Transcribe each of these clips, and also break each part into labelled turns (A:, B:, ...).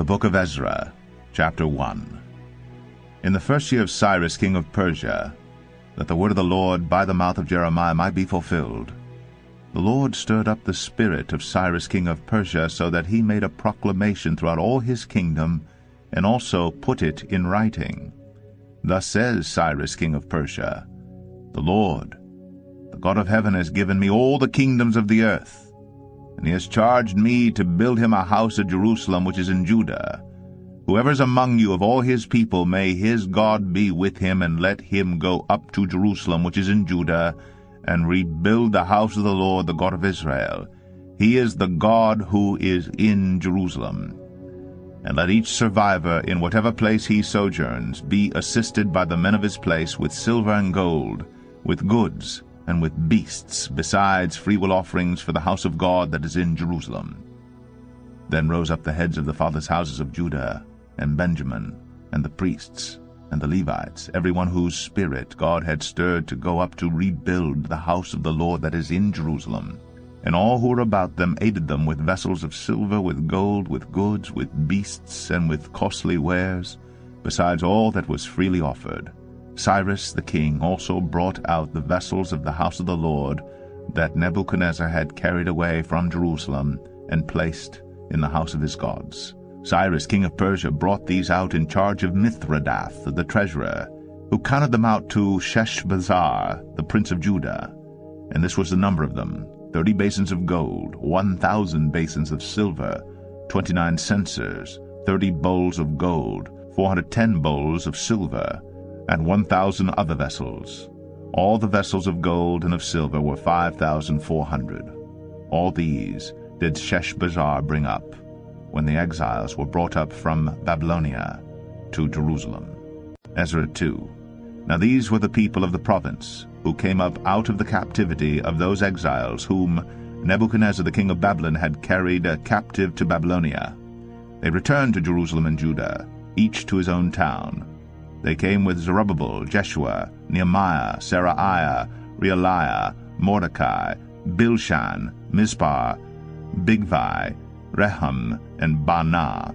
A: The book of Ezra, chapter 1. In the first year of Cyrus king of Persia, that the word of the Lord by the mouth of Jeremiah might be fulfilled, the Lord stirred up the spirit of Cyrus king of Persia, so that he made a proclamation throughout all his kingdom, and also put it in writing. Thus says Cyrus king of Persia, The Lord, the God of heaven, has given me all the kingdoms of the earth, and he has charged me to build him a house at Jerusalem, which is in Judah. Whoever is among you of all his people, may his God be with him, and let him go up to Jerusalem, which is in Judah, and rebuild the house of the Lord, the God of Israel. He is the God who is in Jerusalem. And let each survivor, in whatever place he sojourns, be assisted by the men of his place with silver and gold, with goods, and with beasts, besides freewill offerings for the house of God that is in Jerusalem. Then rose up the heads of the fathers' houses of Judah and Benjamin, and the priests, and the Levites, every one whose spirit God had stirred to go up to rebuild the house of the Lord that is in Jerusalem. And all who were about them aided them with vessels of silver, with gold, with goods, with beasts, and with costly wares, besides all that was freely offered. Cyrus the king also brought out the vessels of the house of the Lord that Nebuchadnezzar had carried away from Jerusalem and placed in the house of his gods. Cyrus king of Persia brought these out in charge of Mithredath the treasurer, who counted them out to Sheshbazzar the prince of Judah. And this was the number of them: 30 basins of gold, 1,000 basins of silver, 29 censers, 30 bowls of gold, 410 bowls of silver, and 1,000 other vessels. All the vessels of gold and of silver were 5,400. All these did Sheshbazzar bring up, when the exiles were brought up from Babylonia to Jerusalem. Ezra 2. Now these were the people of the province, who came up out of the captivity of those exiles whom Nebuchadnezzar the king of Babylon had carried captive to Babylonia. They returned to Jerusalem and Judah, each to his own town. They came with Zerubbabel, Jeshua, Nehemiah, Seraiah, Realiah, Mordecai, Bilshan, Mizpar, Bigvai, Rehum, and Baanah.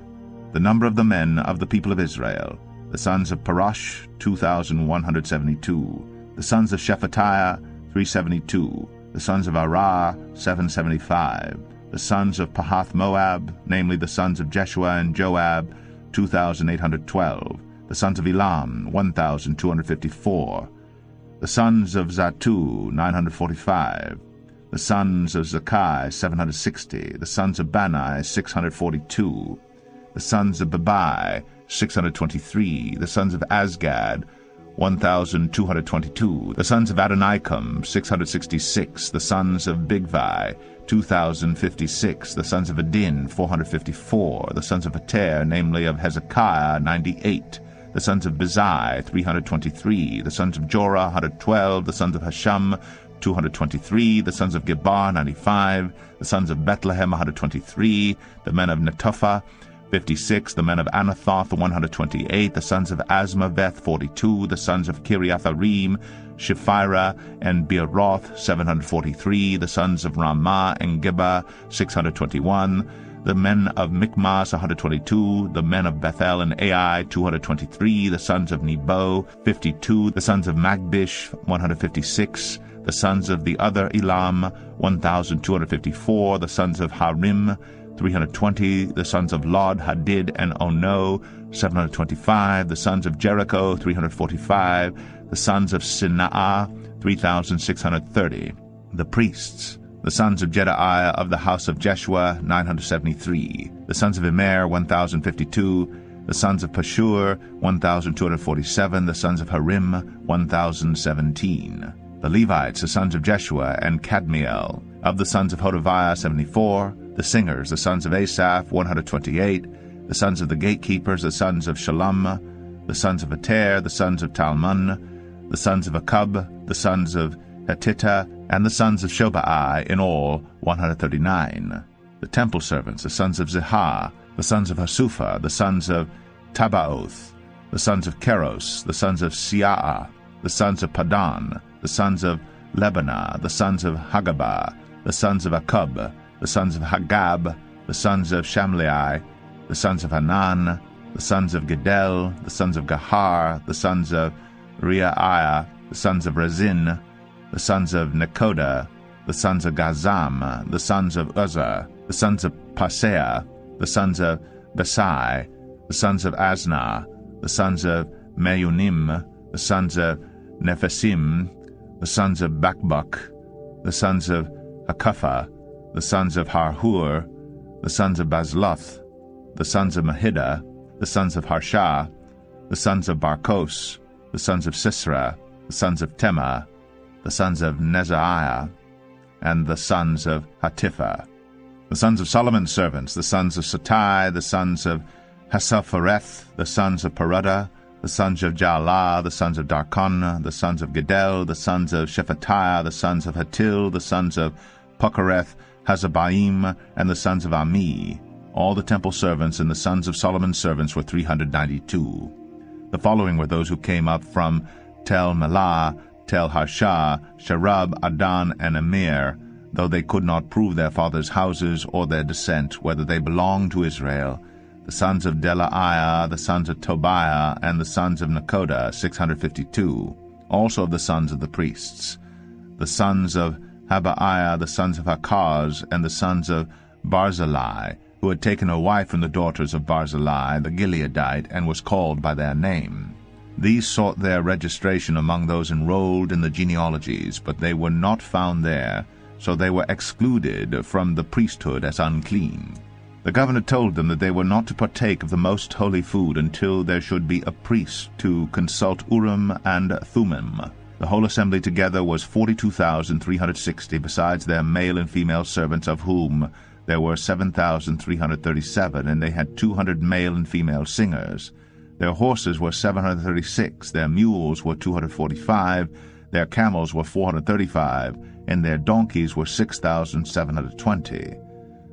A: The number of the men of the people of Israel: the sons of Parash, 2,172. The sons of Shephatiah, 372. The sons of Arah, 775. The sons of Pahath-Moab, namely the sons of Jeshua and Joab, 2,812. The sons of Elam, 1,254. The sons of Zattu, 945. The sons of Zakai, 760. The sons of Bani, 642. The sons of Babai, 623. The sons of Azgad, 1,222. The sons of Adonikam, 666. The sons of Bigvai, 2,056. The sons of Adin, 454. The sons of Ater, namely of Hezekiah, 98. The sons of Bezai, 323. The sons of Jorah, 112. The sons of Hashum, 223. The sons of Gebar, 95. The sons of Bethlehem, 123. The men of Netophah, 56. The men of Anathoth, 128. The sons of Asmaveth, 42. The sons of Kiriatharim, Shephirah, and Beeroth, 743. The sons of Ramah and Geba, 621. The men of Michmas, 122. The men of Bethel and Ai, 223. The sons of Nebo, 52. The sons of Magbish, 156. The sons of the other Elam, 1,254. The sons of Harim, 320. The sons of Lod, Hadid, and Ono, 725. The sons of Jericho, 345. The sons of Sinaa, 3,630. The priests: the sons of Jedaiah of the house of Jeshua, 973. The sons of Immer, 1,052. The sons of Pashur, 1,247. The sons of Harim, 1,017. The Levites, the sons of Jeshua and Kadmiel. Of the sons of Hodaviah, 74. The singers, the sons of Asaph, 128. The sons of the gatekeepers, the sons of Shalom. The sons of Ater, the sons of Talmon. The sons of Akub, the sons of Hatita, and the sons of Shobai, in all 139. The temple servants, the sons of Zihah. The sons of Hasupha, the sons of Tabaoth. The sons of Keros, the sons of Siaa. The sons of Padan, the sons of Lebanah, the sons of Hagabah, the sons of Akub, the sons of Hagab, the sons of Shamlai, the sons of Hanan, the sons of Gidel, the sons of Gahar, the sons of Reaiah, the sons of Rezin, the sons of Nekoda, the sons of Gazam, the sons of Uzzah, the sons of Paseah, the sons of Besai, the sons of Asna, the sons of Meunim, the sons of Nephisim, the sons of Bakbuk, the sons of Hakupha, the sons of Harhur, the sons of Bazluth, the sons of Mahida, the sons of Harsha, the sons of Barkos, the sons of Sisera, the sons of Tema, the sons of Nezaiah, and the sons of Hatipha. The sons of Solomon's servants, the sons of Satai, the sons of Hassaphareth, the sons of Peruda, the sons of Jaalah, the sons of Darkon, the sons of Gedel, the sons of Shephatiah, the sons of Hatil, the sons of Puckereth, Hazabaim, and the sons of Ami. All the temple servants and the sons of Solomon's servants were 392. The following were those who came up from Tel Melah, Tel Harsha, Sharab, Adan, and Amir, though they could not prove their fathers' houses or their descent, whether they belonged to Israel. The sons of Delaiah, the sons of Tobiah, and the sons of Nekoda, 652. Also of the sons of the priests. The sons of Habaiah, the sons of Hakaz, and the sons of Barzillai, who had taken a wife from the daughters of Barzillai, the Gileadite, and was called by their name. These sought their registration among those enrolled in the genealogies, but they were not found there, so they were excluded from the priesthood as unclean. The governor told them that they were not to partake of the most holy food until there should be a priest to consult Urim and Thummim. The whole assembly together was 42,360, besides their male and female servants, of whom there were 7,337, and they had 200 male and female singers. Their horses were 736, their mules were 245, their camels were 435, and their donkeys were 6,720.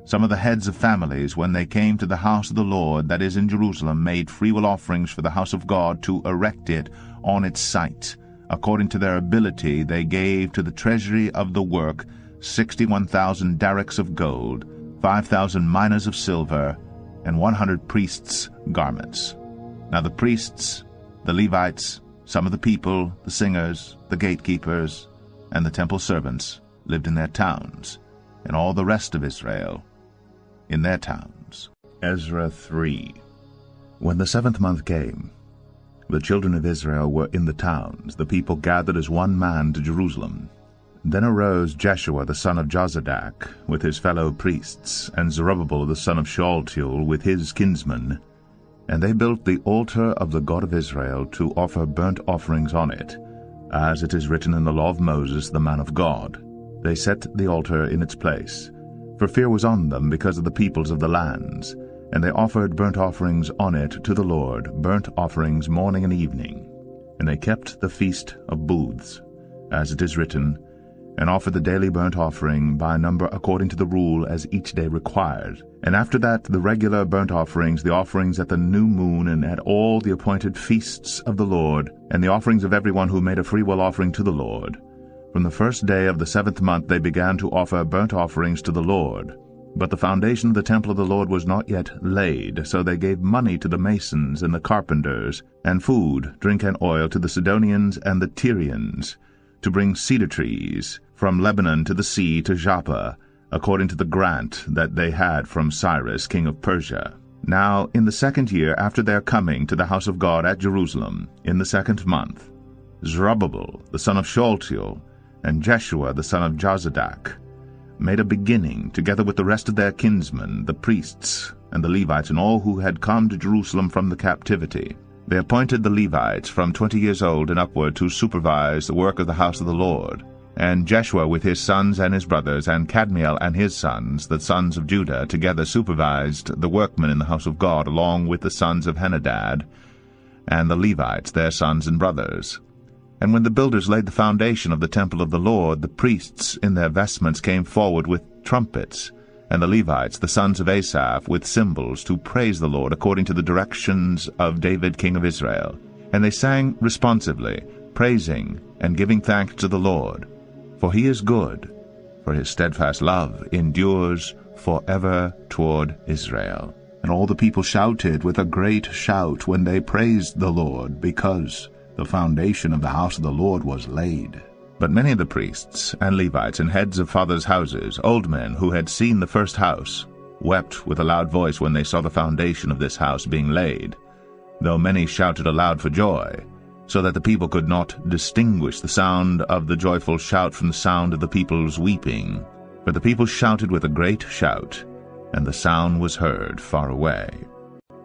A: Some of the heads of families, when they came to the house of the Lord that is in Jerusalem, made freewill offerings for the house of God to erect it on its site. According to their ability, they gave to the treasury of the work 61,000 darics of gold, 5,000 minas of silver, and 100 priests' garments. Now the priests, the Levites, some of the people, the singers, the gatekeepers, and the temple servants lived in their towns, and all the rest of Israel in their towns. Ezra 3. When the 7th month came, the children of Israel were in the towns, the people gathered as one man to Jerusalem. Then arose Jeshua the son of Jozadak with his fellow priests, and Zerubbabel the son of Shealtiel with his kinsmen, and they built the altar of the God of Israel to offer burnt offerings on it, as it is written in the law of Moses the man of God. They set the altar in its place, for fear was on them because of the peoples of the lands, and they offered burnt offerings on it to the Lord, burnt offerings morning and evening. And they kept the feast of booths, as it is written, and offered the daily burnt offering by number according to the rule as each day required. And after that the regular burnt offerings, the offerings at the new moon, and at all the appointed feasts of the Lord, and the offerings of everyone who made a freewill offering to the Lord. From the first day of the 7th month they began to offer burnt offerings to the Lord. But the foundation of the temple of the Lord was not yet laid, so they gave money to the masons and the carpenters, and food, drink, and oil to the Sidonians and the Tyrians, to bring cedar trees from Lebanon to the sea to Joppa, according to the grant that they had from Cyrus king of Persia. Now in the 2nd year after their coming to the house of God at Jerusalem, in the 2nd month, Zerubbabel the son of Shealtiel, and Jeshua the son of Jozadak made a beginning, together with the rest of their kinsmen, the priests, and the Levites, and all who had come to Jerusalem from the captivity. They appointed the Levites from 20 years old and upward to supervise the work of the house of the Lord. And Jeshua with his sons and his brothers, and Kadmiel and his sons, the sons of Judah, together supervised the workmen in the house of God, along with the sons of Henadad, and the Levites, their sons and brothers. And when the builders laid the foundation of the temple of the Lord, the priests in their vestments came forward with trumpets, and the Levites, the sons of Asaph, with cymbals, to praise the Lord according to the directions of David king of Israel. And they sang responsively, praising and giving thanks to the Lord. For he is good, for his steadfast love endures forever toward Israel. And all the people shouted with a great shout when they praised the Lord, because the foundation of the house of the Lord was laid. But many of the priests and Levites and heads of fathers' houses, old men who had seen the first house, wept with a loud voice when they saw the foundation of this house being laid, though many shouted aloud for joy, so that the people could not distinguish the sound of the joyful shout from the sound of the people's weeping. But the people shouted with a great shout, and the sound was heard far away.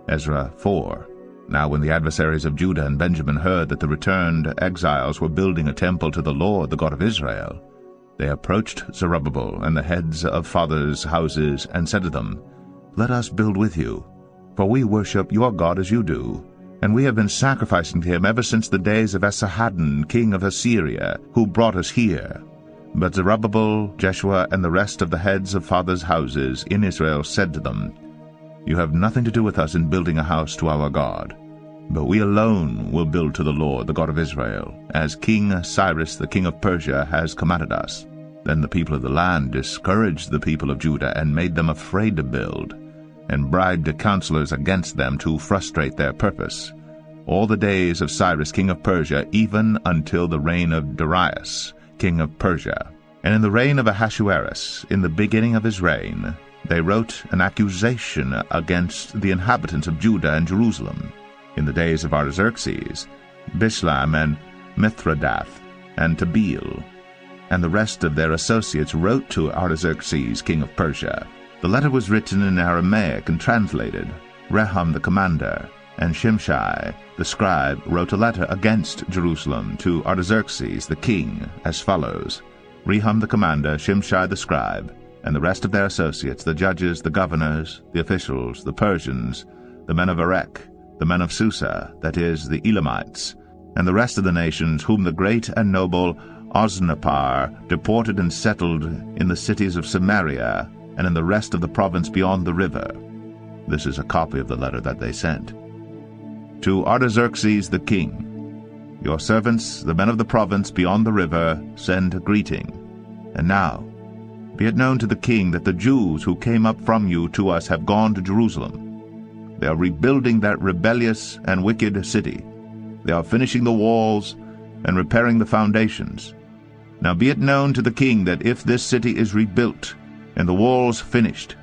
A: Ezra 4. Now when the adversaries of Judah and Benjamin heard that the returned exiles were building a temple to the Lord, the God of Israel, they approached Zerubbabel and the heads of fathers' houses, and said to them, Let us build with you, for we worship your God as you do, and we have been sacrificing to him ever since the days of Esarhaddon, king of Assyria, who brought us here. But Zerubbabel, Jeshua, and the rest of the heads of fathers' houses in Israel said to them, You have nothing to do with us in building a house to our God, but we alone will build to the Lord, the God of Israel, as King Cyrus the king of Persia has commanded us. Then the people of the land discouraged the people of Judah and made them afraid to build, and bribed the counselors against them to frustrate their purpose, all the days of Cyrus king of Persia, even until the reign of Darius king of Persia. And in the reign of Ahasuerus, in the beginning of his reign, they wrote an accusation against the inhabitants of Judah and Jerusalem. In the days of Artaxerxes, Bishlam and Mithredath and Tabeel and the rest of their associates wrote to Artaxerxes king of Persia. The letter was written in Aramaic and translated. Rehum the commander and Shimshai the scribe wrote a letter against Jerusalem to Artaxerxes the king as follows: Rehum the commander, Shimshai the scribe, and the rest of their associates, the judges, the governors, the officials, the Persians, the men of Erech, the men of Susa, that is, the Elamites, and the rest of the nations whom the great and noble Osnappar deported and settled in the cities of Samaria and in the rest of the province beyond the river. This is a copy of the letter that they sent. To Artaxerxes the king, your servants, the men of the province beyond the river, send greeting. And now, be it known to the king that the Jews who came up from you to us have gone to Jerusalem. They are rebuilding that rebellious and wicked city. They are finishing the walls and repairing the foundations. Now be it known to the king that if this city is rebuilt and the walls finished,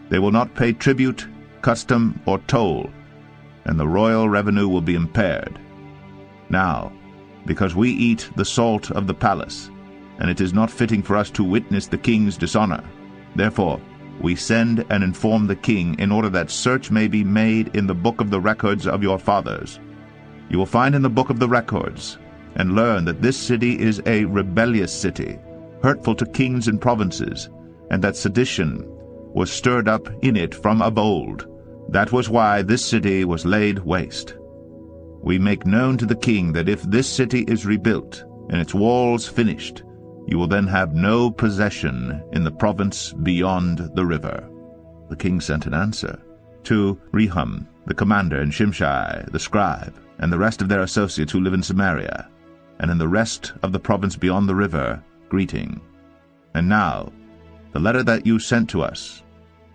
A: they will not pay tribute, custom, or toll, and the royal revenue will be impaired. Now, because we eat the salt of the palace, and it is not fitting for us to witness the king's dishonor, therefore we send and inform the king in order that search may be made in the book of the records of your fathers. You will find in the book of the records and learn that this city is a rebellious city, hurtful to kings and provinces, and that sedition was stirred up in it from of old. That was why this city was laid waste. We make known to the king that if this city is rebuilt and its walls finished, you will then have no possession in the province beyond the river. The king sent an answer to Rehum the commander and Shimshai the scribe and the rest of their associates who live in Samaria and in the rest of the province beyond the river, greeting. And now the letter that you sent to us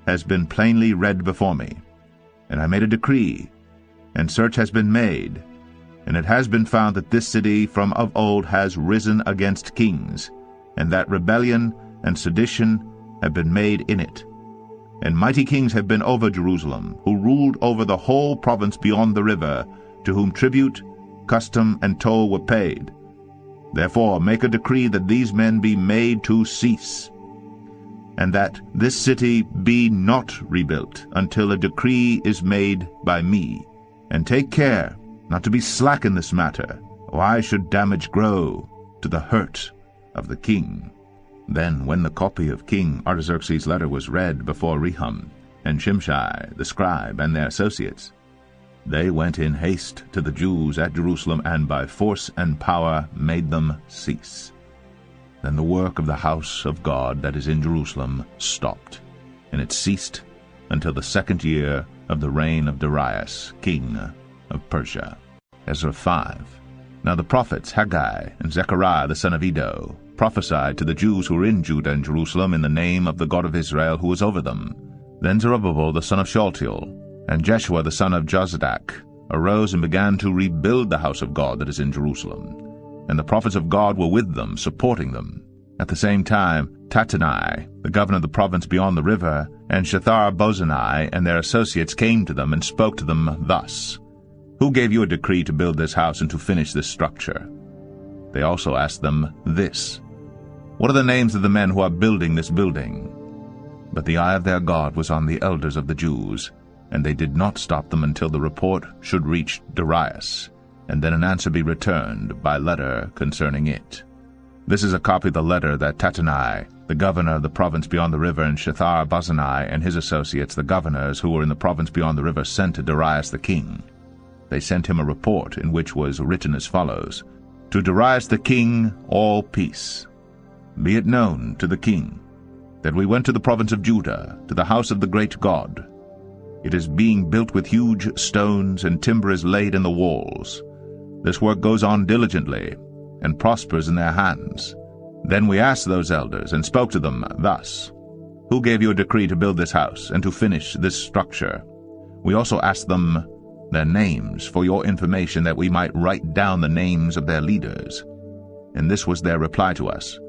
A: has been plainly read before me, and I made a decree, and search has been made, and it has been found that this city from of old has risen against kings, and that rebellion and sedition have been made in it. And mighty kings have been over Jerusalem, who ruled over the whole province beyond the river, to whom tribute, custom, and toll were paid. Therefore make a decree that these men be made to cease, and that this city be not rebuilt until a decree is made by me. And take care not to be slack in this matter, or why should damage grow to the hurt of the king? Then when the copy of King Artaxerxes' letter was read before Rehum and Shimshai the scribe and their associates, they went in haste to the Jews at Jerusalem, and by force and power made them cease. Then the work of the house of God that is in Jerusalem stopped, and it ceased until the 2nd year of the reign of Darius, king of Persia. Ezra 5. Now the prophets Haggai and Zechariah the son of Iddo prophesied to the Jews who were in Judah and Jerusalem in the name of the God of Israel who was over them. Then Zerubbabel the son of Shealtiel And Jeshua the son of Jozadak arose and began to rebuild the house of God that is in Jerusalem. And the prophets of God were with them, supporting them. At the same time, Tattenai, the governor of the province beyond the river, and Shethar-bozenai and their associates came to them and spoke to them thus: Who gave you a decree to build this house and to finish this structure? They also asked them this: What are the names of the men who are building this building? But the eye of their God was on the elders of the Jews, and they did not stop them until the report should reach Darius, and then an answer be returned by letter concerning it. This is a copy of the letter that Tattenai, the governor of the province beyond the river, and Shethar-bozenai and his associates, the governors who were in the province beyond the river, sent to Darius the king. They sent him a report in which was written as follows: To Darius the king, all peace. Be it known to the king that we went to the province of Judah, to the house of the great God. It is being built with huge stones, and timber is laid in the walls. This work goes on diligently, and prospers in their hands. Then we asked those elders, and spoke to them thus: Who gave you a decree to build this house, and to finish this structure? We also asked them their names for your information, that we might write down the names of their leaders. And this was their reply to us: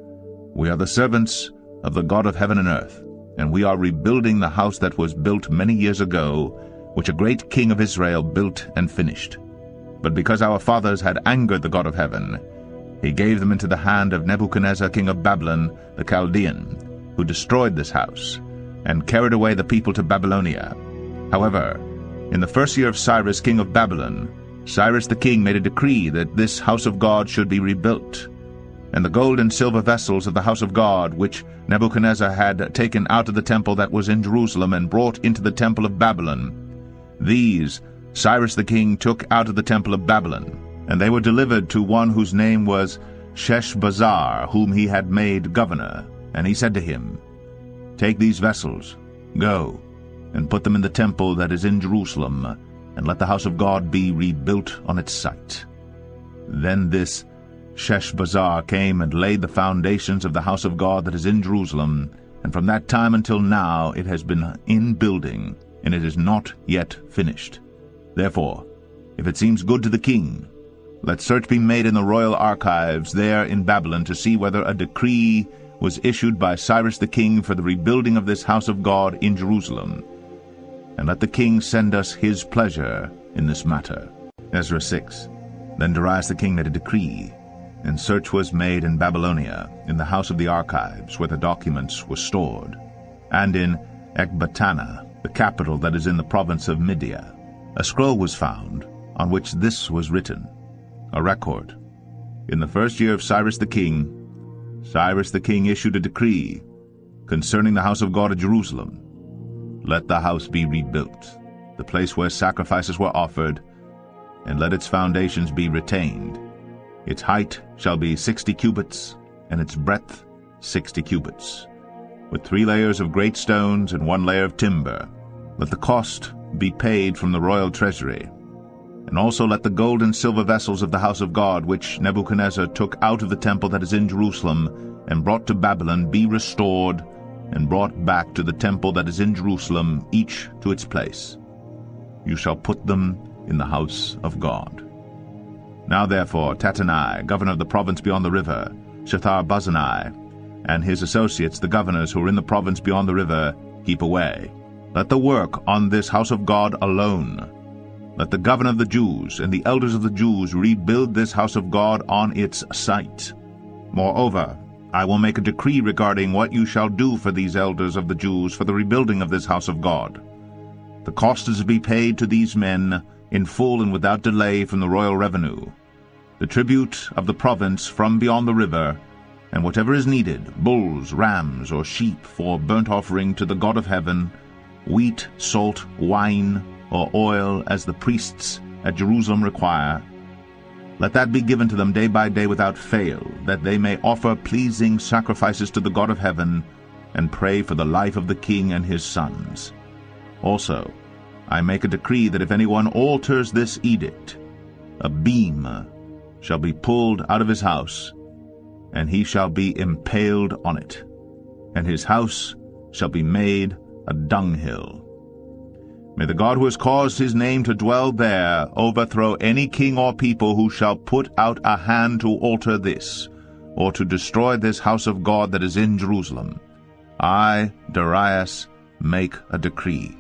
A: We are the servants of the God of heaven and earth, and we are rebuilding the house that was built many years ago, which a great king of Israel built and finished. But because our fathers had angered the God of heaven, he gave them into the hand of Nebuchadnezzar king of Babylon the Chaldean, who destroyed this house, and carried away the people to Babylonia. However, in the first year of Cyrus king of Babylon, Cyrus the king made a decree that this house of God should be rebuilt. And the gold and silver vessels of the house of God, which Nebuchadnezzar had taken out of the temple that was in Jerusalem and brought into the temple of Babylon, these Cyrus the king took out of the temple of Babylon, and they were delivered to one whose name was Sheshbazzar, whom he had made governor. And he said to him, Take these vessels, go, and put them in the temple that is in Jerusalem, and let the house of God be rebuilt on its site. Then this Sheshbazzar came and laid the foundations of the house of God that is in Jerusalem, and from that time until now it has been in building, and it is not yet finished. Therefore, if it seems good to the king, let search be made in the royal archives there in Babylon to see whether a decree was issued by Cyrus the king for the rebuilding of this house of God in Jerusalem. And let the king send us his pleasure in this matter. Ezra 6. Then Darius the king made a decree, and search was made in Babylonia, in the house of the archives, where the documents were stored, and in Ecbatana, the capital that is in the province of Media. A scroll was found, on which this was written, a record. In the first year of Cyrus the king issued a decree concerning the house of God at Jerusalem. Let the house be rebuilt, the place where sacrifices were offered, and let its foundations be retained. Its height shall be 60 cubits, and its breadth 60 cubits, with 3 layers of great stones and 1 layer of timber. Let the cost be paid from the royal treasury. And also let the gold and silver vessels of the house of God, which Nebuchadnezzar took out of the temple that is in Jerusalem and brought to Babylon, be restored and brought back to the temple that is in Jerusalem, each to its place. You shall put them in the house of God. Now therefore Tattenai, governor of the province beyond the river, Shethar-bozenai, and his associates, the governors who are in the province beyond the river, keep away. Let the work on this house of God alone. Let the governor of the Jews and the elders of the Jews rebuild this house of God on its site. Moreover, I will make a decree regarding what you shall do for these elders of the Jews for the rebuilding of this house of God. The cost is to be paid to these men in full and without delay from the royal revenue, the tribute of the province from beyond the river, and whatever is needed, bulls, rams, or sheep for burnt offering to the God of heaven, wheat, salt, wine, or oil, as the priests at Jerusalem require. Let that be given to them day by day without fail, that they may offer pleasing sacrifices to the God of heaven, and pray for the life of the king and his sons. Also, I make a decree that if anyone alters this edict, a beam shall be pulled out of his house, and he shall be impaled on it, and his house shall be made a dunghill. May the God who has caused his name to dwell there overthrow any king or people who shall put out a hand to alter this, or to destroy this house of God that is in Jerusalem. I, Darius, make a decree.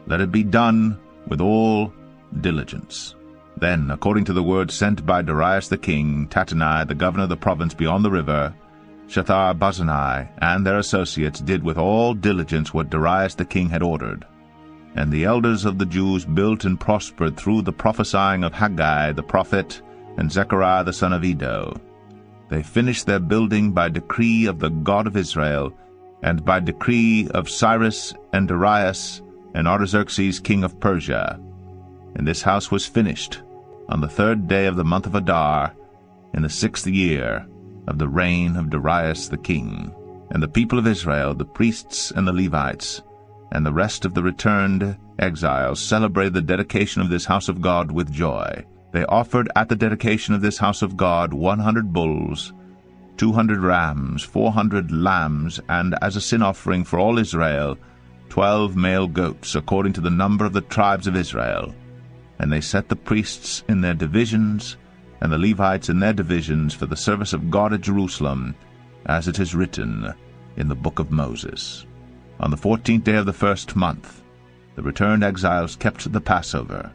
A: Let it be done with all diligence. Then, according to the word sent by Darius the king, Tattenai, the governor of the province beyond the river, Shethar-Bozenai, and their associates did with all diligence what Darius the king had ordered. And the elders of the Jews built and prospered through the prophesying of Haggai the prophet and Zechariah the son of Iddo. They finished their building by decree of the God of Israel, and by decree of Cyrus and Darius and Artaxerxes king of Persia. And this house was finished on the 3rd day of the month of Adar, in the 6th year of the reign of Darius the king. And the people of Israel, the priests and the Levites, and the rest of the returned exiles celebrated the dedication of this house of God with joy. They offered at the dedication of this house of God 100 bulls, 200 rams, 400 lambs, and as a sin offering for all Israel, 12 male goats, according to the number of the tribes of Israel. And they set the priests in their divisions, and the Levites in their divisions, for the service of God at Jerusalem, as it is written in the book of Moses. On the 14th day of the 1st month, the returned exiles kept the Passover.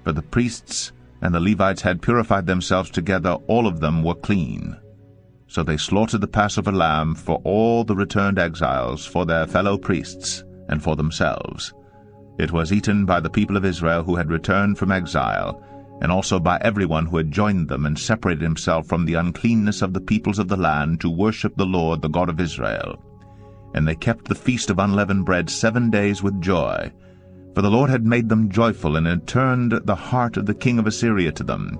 A: For the priests and the Levites had purified themselves together, all of them were clean. So they slaughtered the Passover lamb for all the returned exiles, for their fellow priests, and for themselves. It was eaten by the people of Israel who had returned from exile, and also by everyone who had joined them and separated himself from the uncleanness of the peoples of the land to worship the Lord, the God of Israel. And they kept the feast of unleavened bread 7 days with joy, for the Lord had made them joyful, and had turned the heart of the king of Assyria to them,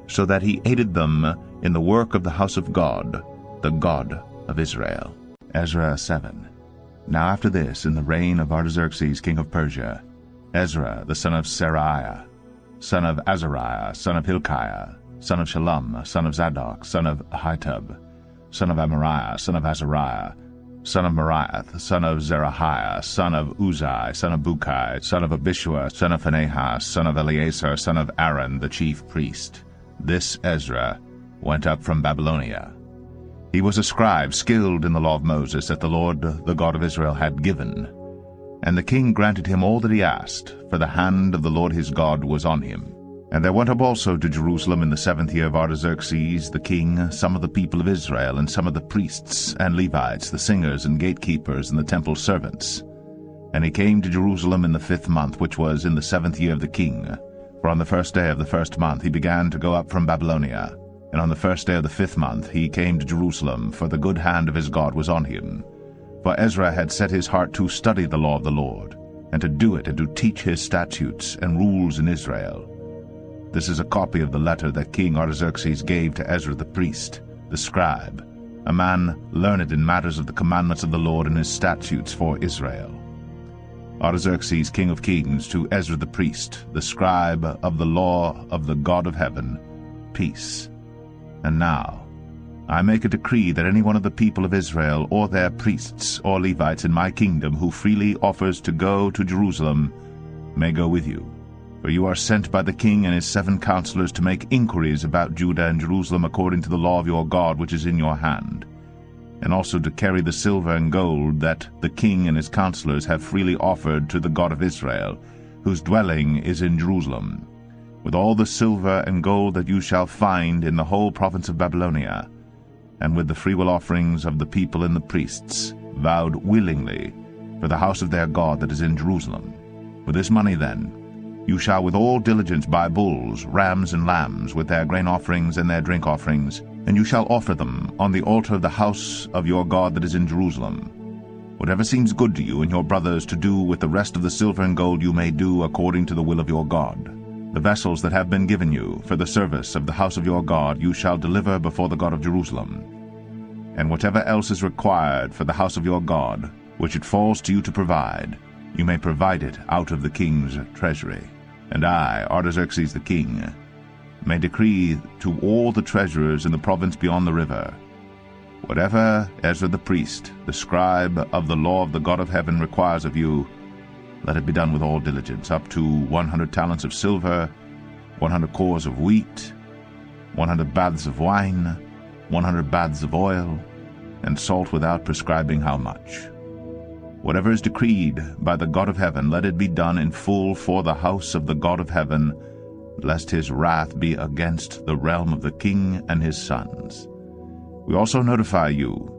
A: so that he aided them in the work of the house of God, the God of Israel. Ezra 7. Now after this, in the reign of Artaxerxes king of Persia, Ezra the son of Seraiah, son of Azariah, son of Hilkiah, son of Shallum, son of Zadok, son of Ahitub, son of Amariah, son of Azariah, son of Meraioth, son of Zerahiah, son of Uzai, son of Bukai, son of Abishua, son of Phinehas, son of Eleazar, son of Aaron, the chief priest. This Ezra went up from Babylonia. He was a scribe skilled in the law of Moses that the Lord, the God of Israel, had given. And the king granted him all that he asked, for the hand of the Lord his God was on him. And there went up also to Jerusalem in the 7th year of Artaxerxes the king some of the people of Israel, and some of the priests and Levites, the singers and gatekeepers, and the temple servants. And he came to Jerusalem in the 5th month, which was in the 7th year of the king. For on the 1st day of the 1st month he began to go up from Babylonia. And on the 1st day of the 5th month he came to Jerusalem, for the good hand of his God was on him. For Ezra had set his heart to study the law of the Lord, and to do it, and to teach his statutes and rules in Israel. This is a copy of the letter that King Artaxerxes gave to Ezra the priest, the scribe, a man learned in matters of the commandments of the Lord and his statutes for Israel. Artaxerxes, king of kings, to Ezra the priest, the scribe of the law of the God of heaven, peace. And now I make a decree that any one of the people of Israel, or their priests or Levites in my kingdom, who freely offers to go to Jerusalem, may go with you. For you are sent by the king and his 7 counselors to make inquiries about Judah and Jerusalem according to the law of your God which is in your hand, and also to carry the silver and gold that the king and his counselors have freely offered to the God of Israel, whose dwelling is in Jerusalem, with all the silver and gold that you shall find in the whole province of Babylonia, and with the freewill offerings of the people and the priests, vowed willingly for the house of their God that is in Jerusalem. For this money, then, you shall with all diligence buy bulls, rams, and lambs, with their grain offerings and their drink offerings, and you shall offer them on the altar of the house of your God that is in Jerusalem. Whatever seems good to you and your brothers to do with the rest of the silver and gold you may do according to the will of your God. The vessels that have been given you for the service of the house of your God you shall deliver before the God of Jerusalem. And whatever else is required for the house of your God, which it falls to you to provide, you may provide it out of the king's treasury. And I, Artaxerxes the king, may decree to all the treasurers in the province beyond the river, whatever Ezra the priest, the scribe of the law of the God of heaven, requires of you, let it be done with all diligence, up to 100 talents of silver, 100 cores of wheat, 100 baths of wine, 100 baths of oil, and salt without prescribing how much. Whatever is decreed by the God of heaven, let it be done in full for the house of the God of heaven, lest his wrath be against the realm of the king and his sons. We also notify you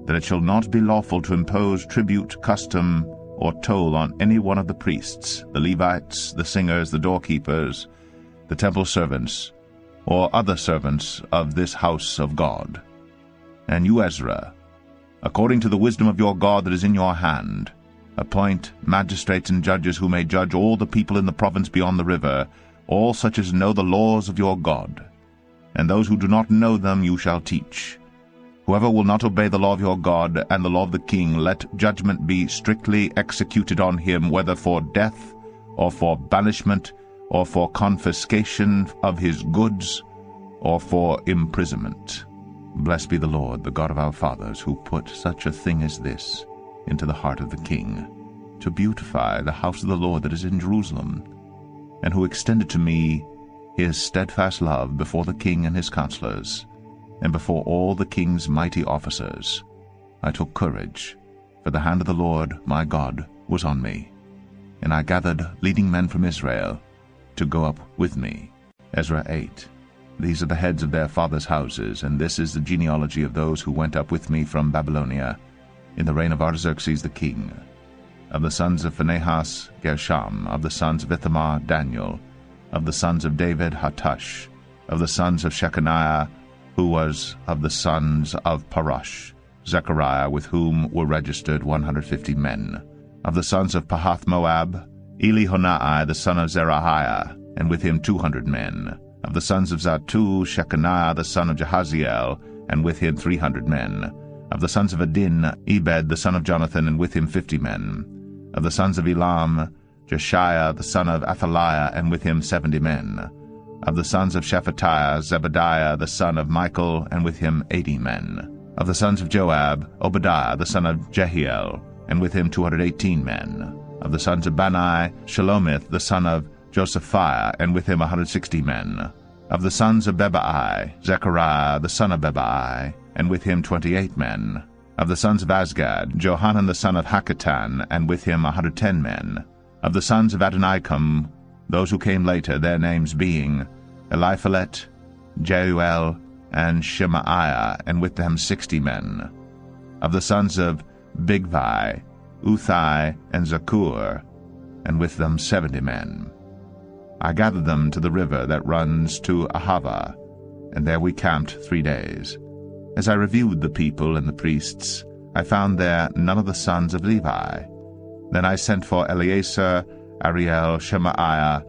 A: that it shall not be lawful to impose tribute, custom, or toll on any one of the priests, the Levites, the singers, the doorkeepers, the temple servants, or other servants of this house of God. And you, Ezra, according to the wisdom of your God that is in your hand, appoint magistrates and judges who may judge all the people in the province beyond the river, all such as know the laws of your God. And those who do not know them you shall teach. Whoever will not obey the law of your God and the law of the king, let judgment be strictly executed on him, whether for death, or for banishment, or for confiscation of his goods, or for imprisonment. Blessed be the Lord, the God of our fathers, who put such a thing as this into the heart of the king, to beautify the house of the Lord that is in Jerusalem, and who extended to me his steadfast love before the king and his counselors, and before all the king's mighty officers. I took courage, for the hand of the Lord my God was on me, and I gathered leading men from Israel to go up with me. Ezra 8. These are the heads of their fathers' houses, and this is the genealogy of those who went up with me from Babylonia in the reign of Artaxerxes the king. Of the sons of Phinehas, Gershom. Of the sons of Ithamar, Daniel. Of the sons of David, Hattush. Of the sons of Shechaniah, who was of the sons of Parosh, Zechariah, with whom were registered 150 men. Of the sons of Pahath-Moab, Elihonai the son of Zerahiah, and with him 200 men. Of the sons of Zattu, Shechaniah the son of Jahaziel, and with him 300 men. Of the sons of Adin, Ebed the son of Jonathan, and with him 50 men. Of the sons of Elam, Jeshiah the son of Athaliah, and with him 70 men. Of the sons of Shephatiah, Zebadiah the son of Michael, and with him 80 men. Of the sons of Joab, Obadiah the son of Jehiel, and with him 218 men. Of the sons of Bani, Shelomith the son of Josephiah, and with him 160 men. Of the sons of Bebai, Zechariah the son of Bebai, and with him 28 men. Of the sons of Azgad, Johanan the son of Hakatan, and with him 110 men. Of the sons of Adonikam, those who came later, their names being Eliphalet, Jeuel, and Shemaiah, and with them 60 men. Of the sons of Bigvai, Uthai, and Zakur, and with them 70 men. I gathered them to the river that runs to Ahava, and there we camped 3 days. As I reviewed the people and the priests, I found there none of the sons of Levi. Then I sent for Eleazar, Ariel, Shemaiah,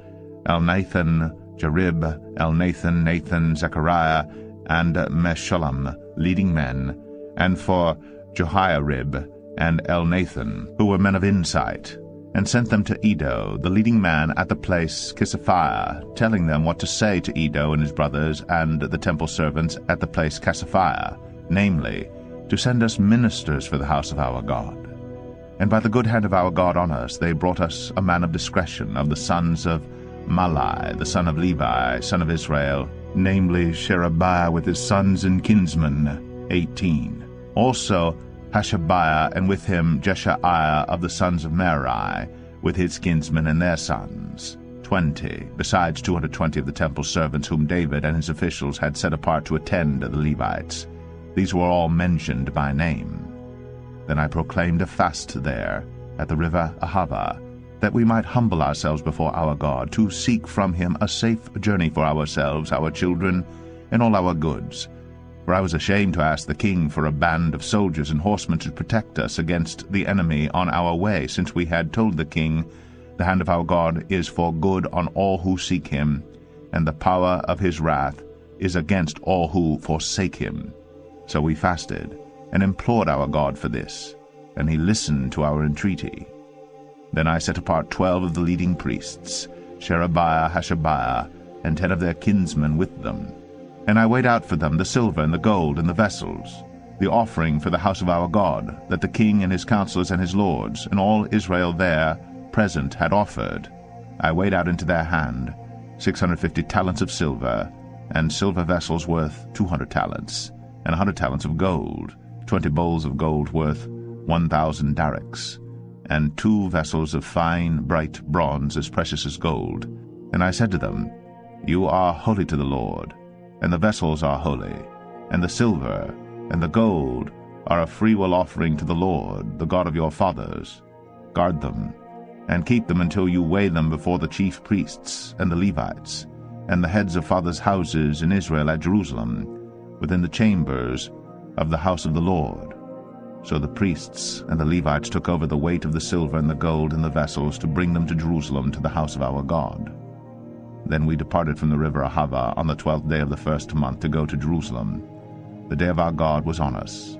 A: Elnathan, Jarib, Elnathan, Nathan, Zechariah, and Meshullam, leading men, and for Jehoiarib and Elnathan, who were men of insight, and sent them to Edo, the leading man at the place Casiphia, telling them what to say to Edo and his brothers and the temple servants at the place Casiphia, namely, to send us ministers for the house of our God. And by the good hand of our God on us, they brought us a man of discretion of the sons of Malai, the son of Levi, son of Israel, namely Sherebiah with his sons and kinsmen, 18. Also Hashabiah, and with him Jeshaiah of the sons of Merari, with his kinsmen and their sons, 20, besides 220 of the temple servants whom David and his officials had set apart to attend to the Levites. These were all mentioned by name. Then I proclaimed a fast there, at the river Ahava, that we might humble ourselves before our God, to seek from him a safe journey for ourselves, our children, and all our goods. For I was ashamed to ask the king for a band of soldiers and horsemen to protect us against the enemy on our way, since we had told the king, the hand of our God is for good on all who seek him, and the power of his wrath is against all who forsake him. So we fasted, and implored our God for this, and he listened to our entreaty. Then I set apart 12 of the leading priests, Sherebiah, Hashabiah, and 10 of their kinsmen with them. And I weighed out for them the silver and the gold and the vessels, the offering for the house of our God, that the king and his counselors and his lords, and all Israel there, present had offered, I weighed out into their hand 650 talents of silver, and silver vessels worth 200 talents, and 100 talents of gold, 20 bowls of gold worth 1,000 darics, and 2 vessels of fine, bright bronze as precious as gold. And I said to them, You are holy to the Lord, and the vessels are holy, and the silver and the gold are a freewill offering to the Lord, the God of your fathers. Guard them, and keep them until you weigh them before the chief priests and the Levites, and the heads of fathers' houses in Israel at Jerusalem, within the chambers of the house of the Lord. So the priests and the Levites took over the weight of the silver and the gold in the vessels to bring them to Jerusalem to the house of our God. Then we departed from the river Ahava on the 12th day of the first month to go to Jerusalem. The day of our God was on us,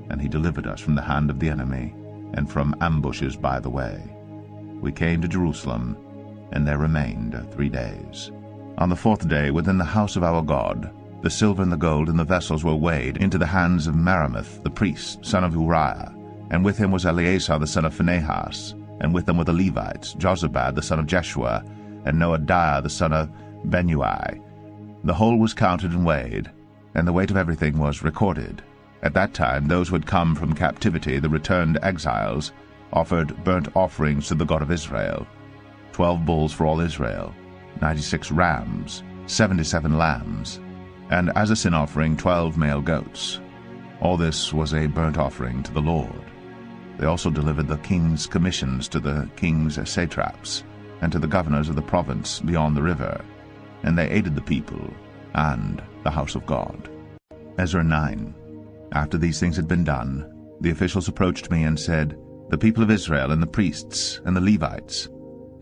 A: and he delivered us from the hand of the enemy and from ambushes by the way. We came to Jerusalem, and there remained 3 days. On the 4th day, within the house of our God, the silver and the gold and the vessels were weighed into the hands of Meremoth the priest, son of Uriah, and with him was Eleazar the son of Phinehas, and with them were the Levites, Jozabad the son of Jeshua, and Noadiah the son of Benui. The whole was counted and weighed, and the weight of everything was recorded. At that time those who had come from captivity, the returned exiles, offered burnt offerings to the God of Israel, 12 bulls for all Israel, 96 rams, 77 lambs, and as a sin offering 12 male goats. All this was a burnt offering to the Lord. They also delivered the king's commissions to the king's satraps, and to the governors of the province beyond the river, and they aided the people and the house of God. Ezra 9. After these things had been done, the officials approached me and said, The people of Israel and the priests and the Levites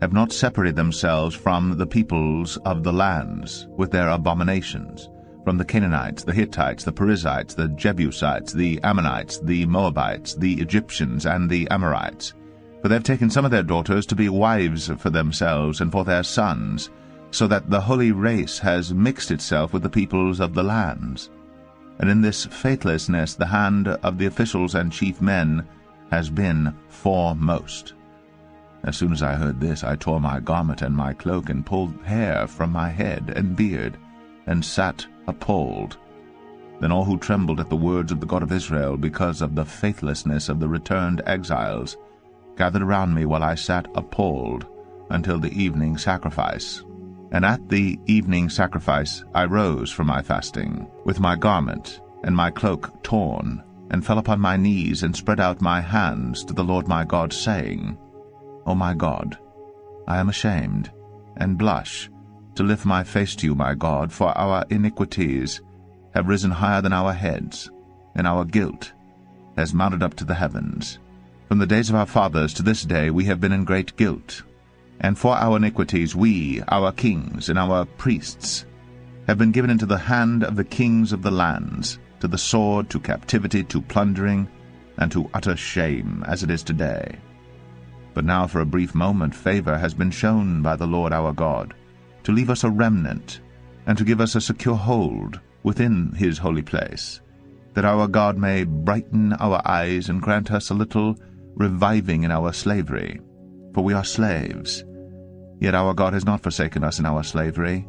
A: have not separated themselves from the peoples of the lands with their abominations, from the Canaanites, the Hittites, the Perizzites, the Jebusites, the Ammonites, the Moabites, the Egyptians, and the Amorites. For they have taken some of their daughters to be wives for themselves and for their sons, so that the holy race has mixed itself with the peoples of the lands. And in this faithlessness the hand of the officials and chief men has been foremost. As soon as I heard this, I tore my garment and my cloak, and pulled hair from my head and beard, and sat appalled. Then all who trembled at the words of the God of Israel, because of the faithlessness of the returned exiles, gathered around me while I sat appalled until the evening sacrifice. And at the evening sacrifice I rose from my fasting, with my garment and my cloak torn, and fell upon my knees, and spread out my hands to the Lord my God, saying, O my God, I am ashamed, and blush, to lift my face to you, my God, for our iniquities have risen higher than our heads, and our guilt has mounted up to the heavens. From the days of our fathers to this day we have been in great guilt, and for our iniquities we, our kings, and our priests, have been given into the hand of the kings of the lands, to the sword, to captivity, to plundering, and to utter shame, as it is today. But now for a brief moment favor has been shown by the Lord our God, to leave us a remnant, and to give us a secure hold within his holy place, that our God may brighten our eyes and grant us a little reviving in our slavery. For we are slaves, yet our God has not forsaken us in our slavery,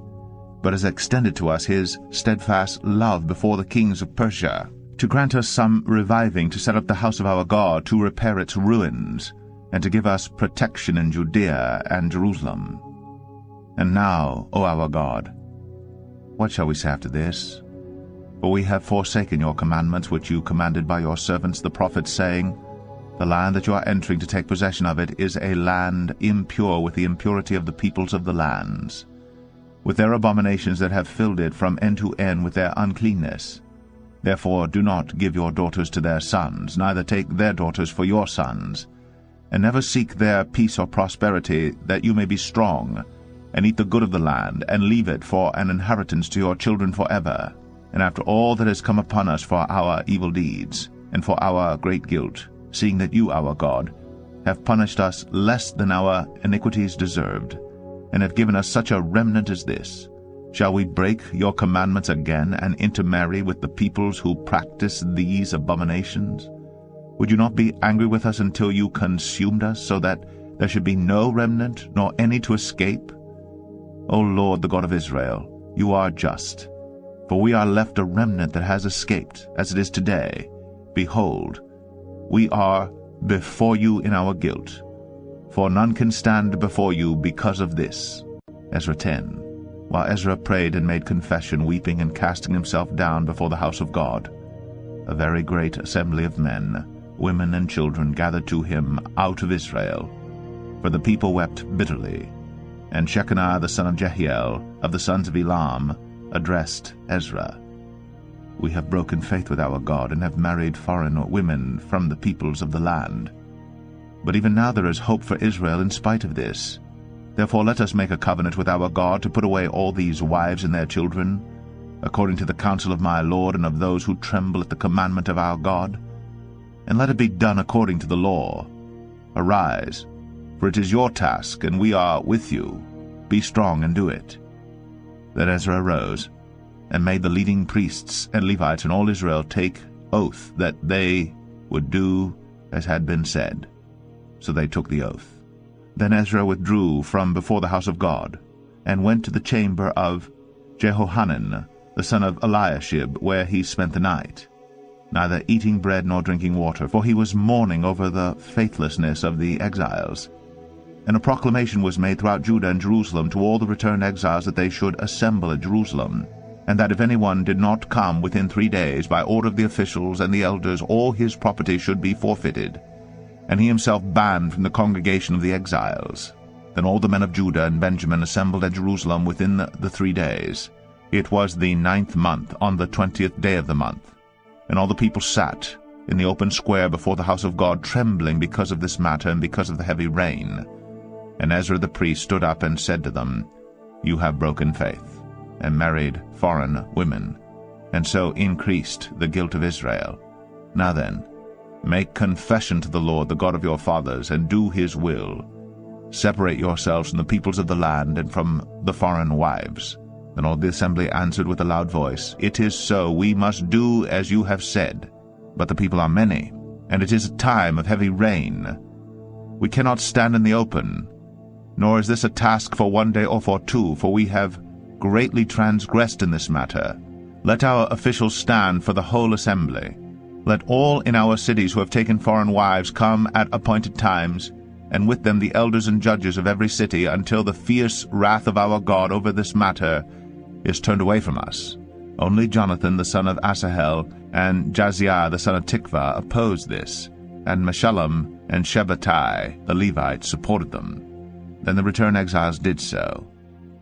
A: but has extended to us his steadfast love before the kings of Persia, to grant us some reviving, to set up the house of our God, to repair its ruins, and to give us protection in Judea and Jerusalem. And now, O our God, what shall we say after this? For we have forsaken your commandments which you commanded by your servants the prophets, saying, The land that you are entering to take possession of it is a land impure with the impurity of the peoples of the lands, with their abominations that have filled it from end to end with their uncleanness. Therefore do not give your daughters to their sons, neither take their daughters for your sons, and never seek their peace or prosperity, that you may be strong, and eat the good of the land, and leave it for an inheritance to your children forever. And after all that has come upon us for our evil deeds, and for our great guilt, seeing that you, our God, have punished us less than our iniquities deserved, and have given us such a remnant as this, shall we break your commandments again, and intermarry with the peoples who practice these abominations? Would you not be angry with us until you consumed us, so that there should be no remnant, nor any to escape? O Lord, the God of Israel, you are just. For we are left a remnant that has escaped, as it is today. Behold, we are before you in our guilt, for none can stand before you because of this. Ezra 10. While Ezra prayed and made confession, weeping and casting himself down before the house of God, a very great assembly of men, women, and children gathered to him out of Israel. For the people wept bitterly. And Shechaniah the son of Jehiel, of the sons of Elam, addressed Ezra. We have broken faith with our God, and have married foreign women from the peoples of the land. But even now there is hope for Israel in spite of this. Therefore let us make a covenant with our God to put away all these wives and their children, according to the counsel of my Lord and of those who tremble at the commandment of our God. And let it be done according to the law. Arise, for it is your task, and we are with you. Be strong and do it. Then Ezra arose, and made the leading priests and Levites and all Israel take oath that they would do as had been said. So they took the oath. Then Ezra withdrew from before the house of God, and went to the chamber of Jehohanan, the son of Eliashib, where he spent the night, neither eating bread nor drinking water, for he was mourning over the faithlessness of the exiles. And a proclamation was made throughout Judah and Jerusalem to all the returned exiles that they should assemble at Jerusalem, and that if anyone did not come within 3 days, by order of the officials and the elders, all his property should be forfeited, and he himself banned from the congregation of the exiles. Then all the men of Judah and Benjamin assembled at Jerusalem within the 3 days. It was the 9th month, on the 20th day of the month. And all the people sat in the open square before the house of God, trembling because of this matter and because of the heavy rain. And Ezra the priest stood up and said to them, You have broken faith, and married foreign women, and so increased the guilt of Israel. Now then, make confession to the Lord, the God of your fathers, and do his will. Separate yourselves from the peoples of the land and from the foreign wives. Then all the assembly answered with a loud voice, It is so, we must do as you have said. But the people are many, and it is a time of heavy rain. We cannot stand in the open, nor is this a task for 1 day or for 2, for we have greatly transgressed in this matter. Let our officials stand for the whole assembly. Let all in our cities who have taken foreign wives come at appointed times, and with them the elders and judges of every city, until the fierce wrath of our God over this matter is turned away from us. Only Jonathan the son of Asahel and Jaziah the son of Tikvah opposed this, and Meshullam and Shabbatai the Levites supported them. Then the returned exiles did so.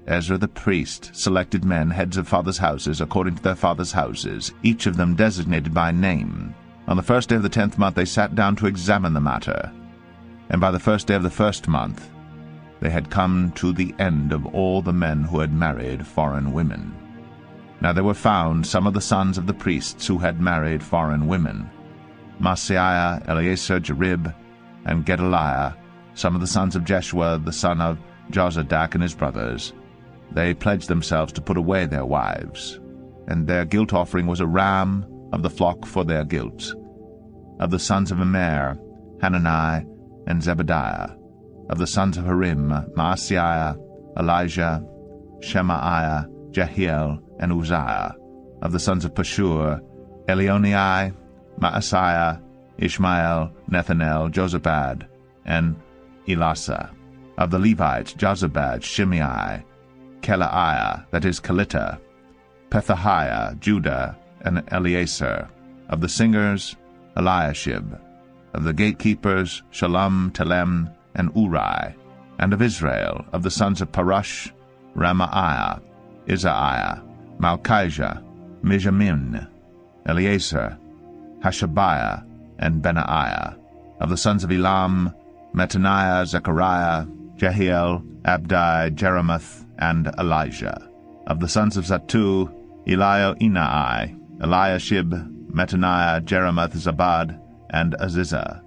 A: Ezra the priest selected men, heads of fathers' houses, according to their fathers' houses, each of them designated by name. On the 1st day of the 10th month they sat down to examine the matter. And by the 1st day of the 1st month they had come to the end of all the men who had married foreign women. Now there were found some of the sons of the priests who had married foreign women, Maaseiah, Eleazar, Jerib, and Gedaliah, some of the sons of Jeshua, the son of Jozadak, and his brothers. They pledged themselves to put away their wives, and their guilt offering was a ram of the flock for their guilt. Of the sons of Immer, Hanani, and Zebediah. Of the sons of Harim, Maaseiah, Elijah, Shemaiah, Jehiel, and Uzziah. Of the sons of Pashur, Elionai, Maaseiah, Ishmael, Nethanel, Jozabad, and Elasa. Of the Levites, Jozabad, Shimei, Kelaiah, that is Kelita, Pethahiah, Judah, and Eleazar. Of the singers, Eliashib. Of the gatekeepers, Shalom, Telem, and Uri. And of Israel, of the sons of Parash, Ramaiah, Isaiah, Malchijah, Mijamin, Eleazar, Hashabiah, and Benaiah. Of the sons of Elam, Mattaniah, Zechariah, Jehiel, Abdi, Jeremoth, and Elijah. Of the sons of Zattu, Elioenai, Eliashib, Mattaniah, Jeremoth, Zabad, and Aziza.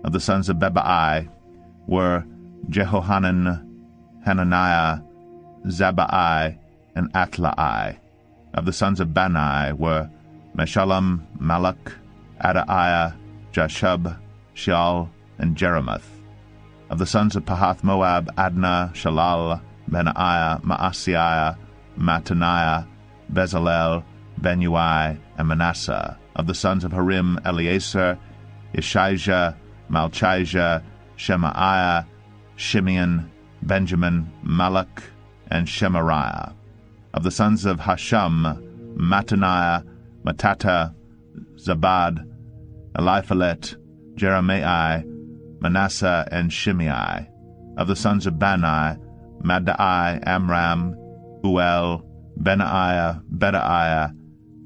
A: Of the sons of Bebai were Jehohanan, Hananiah, Zabai, and Atlai. Of the sons of Bani were Meshullam, Malach, Adaiah, Jashub, Shaul, and Jeremoth. Of the sons of Pahath-Moab, Adnah, Shalal, Benaiah, Maaseiah, Mattaniah, Bezalel, Benui, and Manasseh. Of the sons of Harim, Eleazar, Ishijah, Malchijah, Shemaiah, Shimeon, Benjamin, Malach, and Shemariah. Of the sons of Hashum, Mattaniah, Mattata, Zabad, Eliphalet, Jeremiah, Manasseh, and Shimei. Of the sons of Bani, Maddai, Amram, Uel, Benaiah, Bedaiah,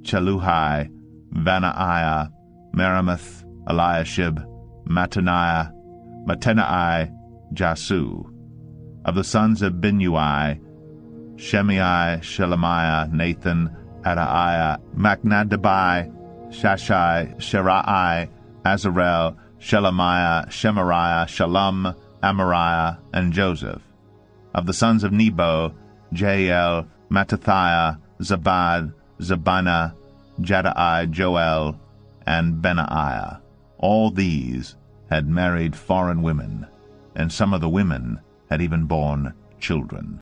A: Cheluhai, Vanaiah, Merimoth, Eliashib, Mattaniah, Mattenai, Jasu. Of the sons of Binui, Shemai, Shelemiah, Nathan, Adaiah, Machnadabai, Shashai, Sherai, Azarel, Shelemiah, Shemariah, Shalom, Amariah, and Joseph. Of the sons of Nebo, Jael, Mattathiah, Zabad, Zabina, Jaddai, Joel, and Benaiah. All these had married foreign women, and some of the women had even borne children.